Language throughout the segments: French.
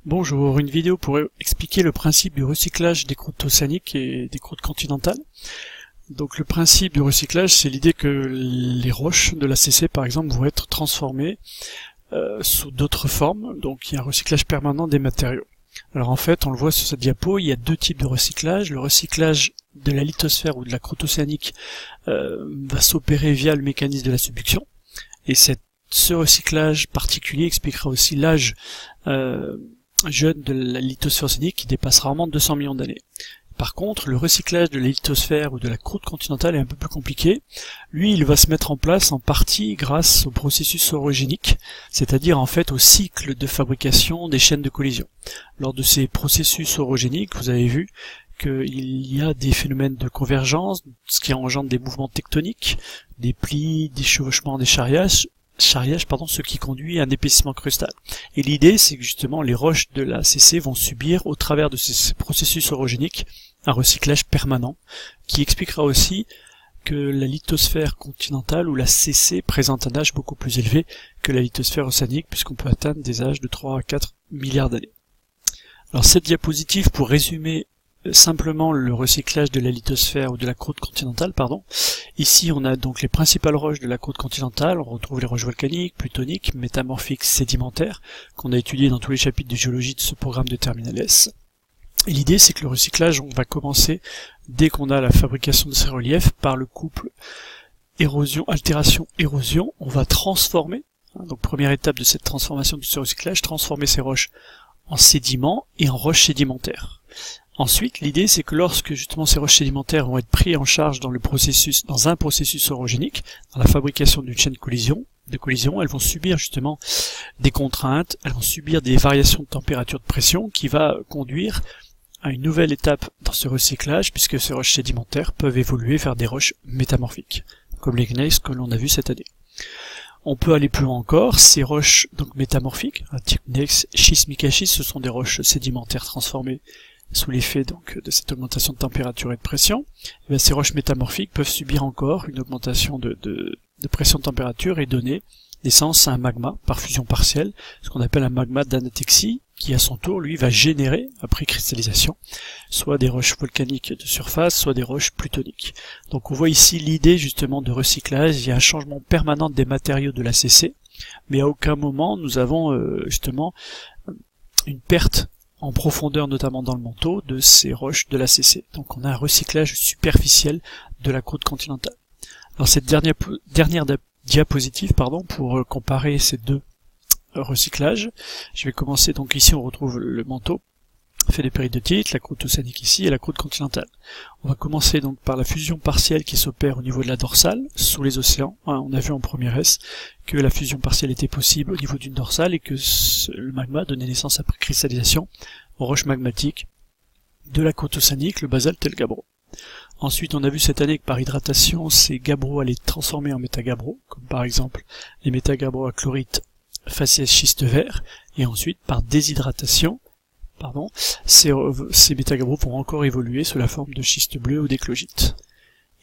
Bonjour, une vidéo pour expliquer le principe du recyclage des croûtes océaniques et des croûtes continentales. Donc le principe du recyclage, c'est l'idée que les roches de l'ACC par exemple vont être transformées sous d'autres formes, donc il y a un recyclage permanent des matériaux. Alors en fait, on le voit sur cette diapo, il y a deux types de recyclage. Le recyclage de la lithosphère ou de la croûte océanique va s'opérer via le mécanisme de la subduction, et ce recyclage particulier expliquera aussi l'âge jeune de la lithosphère océanique qui dépasse rarement 200 millions d'années. Par contre, le recyclage de la lithosphère ou de la croûte continentale est un peu plus compliqué. Lui, il va se mettre en place en partie grâce au processus orogénique, c'est-à-dire en fait au cycle de fabrication des chaînes de collision. Lors de ces processus orogéniques, vous avez vu qu'il y a des phénomènes de convergence, ce qui engendre des mouvements tectoniques, des plis, des chevauchements, des charriages, ce qui conduit à un épaississement crustal. Et l'idée, c'est que justement les roches de la CC vont subir, au travers de ces processus orogéniques, un recyclage permanent, qui expliquera aussi que la lithosphère continentale ou la CC présente un âge beaucoup plus élevé que la lithosphère océanique, puisqu'on peut atteindre des âges de 3 à 4 milliards d'années. Alors cette diapositive, pour résumer simplement le recyclage de la lithosphère ou de la croûte continentale, Ici, on a donc les principales roches de la croûte continentale. On retrouve les roches volcaniques, plutoniques, métamorphiques, sédimentaires, qu'on a étudiées dans tous les chapitres de géologie de ce programme de Terminal S. Et l'idée, c'est que le recyclage, on va commencer dès qu'on a la fabrication de ces reliefs par le couple érosion, altération, érosion. On va transformer, donc première étape de cette transformation de ce recyclage, transformer ces roches en sédiments et en roches sédimentaires. Ensuite, l'idée, c'est que lorsque justement ces roches sédimentaires vont être pris en charge dans un processus orogénique, dans la fabrication d'une chaîne de collision, elles vont subir justement des contraintes, elles vont subir des variations de température de pression qui va conduire à une nouvelle étape dans ce recyclage, puisque ces roches sédimentaires peuvent évoluer vers des roches métamorphiques, comme les gneiss que l'on a vu cette année. On peut aller plus loin encore, ces roches donc métamorphiques, type gneiss, schiste, micaschiste, ce sont des roches sédimentaires transformées sous l'effet donc de cette augmentation de température et de pression. Et bien, ces roches métamorphiques peuvent subir encore une augmentation de pression de température et donner naissance à un magma par fusion partielle, ce qu'on appelle un magma d'anatexie, qui à son tour lui va générer, après cristallisation, soit des roches volcaniques de surface, soit des roches plutoniques. Donc on voit ici l'idée justement de recyclage. Il y a un changement permanent des matériaux de l'ACC, mais à aucun moment nous avons justement une perte en profondeur, notamment dans le manteau, de ces roches de l'ACC. Donc on a un recyclage superficiel de la croûte continentale. Alors cette dernière diapositive, pour comparer ces deux recyclages, je vais commencer, donc ici on retrouve le manteau fait des péridotite, la croûte océanique ici et la croûte continentale. On va commencer donc par la fusion partielle qui s'opère au niveau de la dorsale, sous les océans. On a vu en première S que la fusion partielle était possible au niveau d'une dorsale et que le magma donnait naissance après cristallisation aux roches magmatiques de la croûte océanique, le basalte et le gabbro. Ensuite, on a vu cette année que par hydratation, ces gabbros allaient métagambraux, comme par exemple les métagabbros à chlorite faciès schiste vert, et ensuite par déshydratation, ces métagabbros vont encore évoluer sous la forme de schiste bleu ou d'éclogite.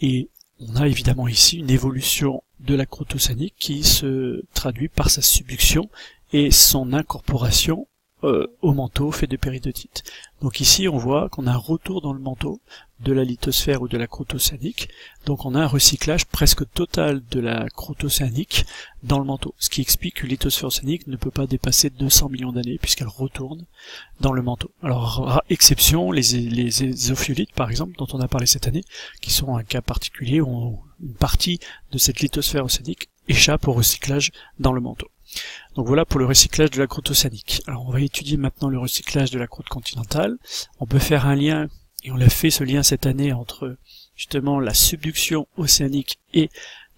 Et on a évidemment ici une évolution de la croûte océanique qui se traduit par sa subduction et son incorporation au manteau fait de péridotite. Donc ici on voit qu'on a un retour dans le manteau de la lithosphère ou de la croûte océanique, donc on a un recyclage presque total de la croûte océanique dans le manteau, ce qui explique que la lithosphère océanique ne peut pas dépasser 200 millions d'années puisqu'elle retourne dans le manteau. Alors exception, les ésophiolites par exemple, dont on a parlé cette année, qui sont un cas particulier où une partie de cette lithosphère océanique échappe au recyclage dans le manteau. Donc voilà pour le recyclage de la croûte océanique. Alors on va étudier maintenant le recyclage de la croûte continentale. On peut faire un lien, et on l'a fait ce lien cette année, entre justement la subduction océanique et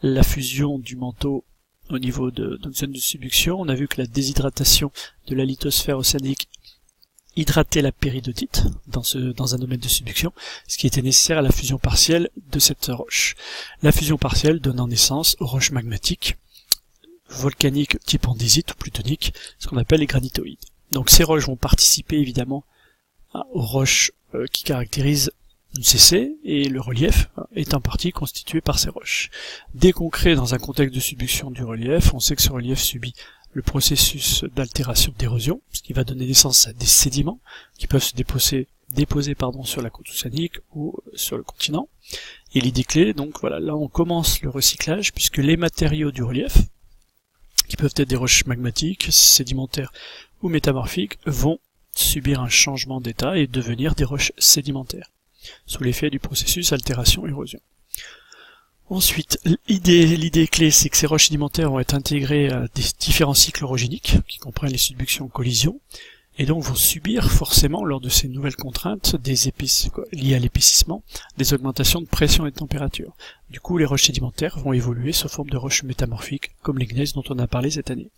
la fusion du manteau au niveau de zone de subduction. On a vu que la déshydratation de la lithosphère océanique hydratait la péridotite dans un domaine de subduction, ce qui était nécessaire à la fusion partielle de cette roche. La fusion partielle donnant naissance aux roches magmatiques volcaniques type andésite ou plutonique, ce qu'on appelle les granitoïdes. Donc ces roches vont participer évidemment aux roches qui caractérisent une CC, et le relief est en partie constitué par ces roches. Dès qu'on crée dans un contexte de subduction du relief, on sait que ce relief subit le processus d'altération d'érosion, ce qui va donner naissance à des sédiments qui peuvent se déposer sur la croûte océanique ou sur le continent. Et l'idée clé, donc voilà, là on commence le recyclage, puisque les matériaux du relief, qui peuvent être des roches magmatiques, sédimentaires ou métamorphiques, vont subir un changement d'état et devenir des roches sédimentaires, sous l'effet du processus altération-érosion. Ensuite, l'idée clé, c'est que ces roches sédimentaires vont être intégrées à des différents cycles orogéniques, qui comprennent les subductions, collisions, et donc vont subir forcément, lors de ces nouvelles contraintes, liées à l'épaississement, des augmentations de pression et de température. Du coup, les roches sédimentaires vont évoluer sous forme de roches métamorphiques, comme les gneiss dont on a parlé cette année.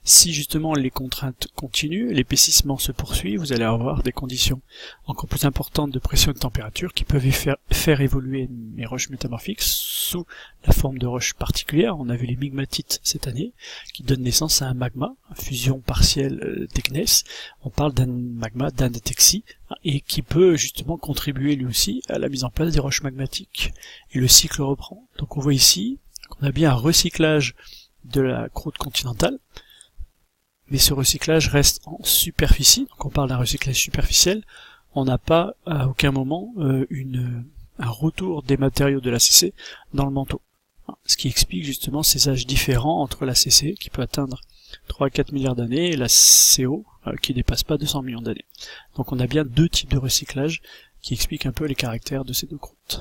Si justement les contraintes continuent, l'épaississement se poursuit, vous allez avoir des conditions encore plus importantes de pression et de température qui peuvent faire évoluer les roches métamorphiques sous la forme de roches particulières. On a vu les migmatites cette année, qui donnent naissance à un magma, une fusion partielle des gneiss. On parle d'un magma d'andétexie, et qui peut justement contribuer lui aussi à la mise en place des roches magmatiques. Et le cycle reprend. Donc on voit ici qu'on a bien un recyclage de la croûte continentale, mais ce recyclage reste en superficie, donc on parle d'un recyclage superficiel. On n'a pas à aucun moment un retour des matériaux de l'ACC dans le manteau. Ce qui explique justement ces âges différents entre l'ACC, qui peut atteindre 3 à 4 milliards d'années, et la CO, qui dépasse pas 200 millions d'années. Donc on a bien deux types de recyclage qui expliquent un peu les caractères de ces deux croûtes.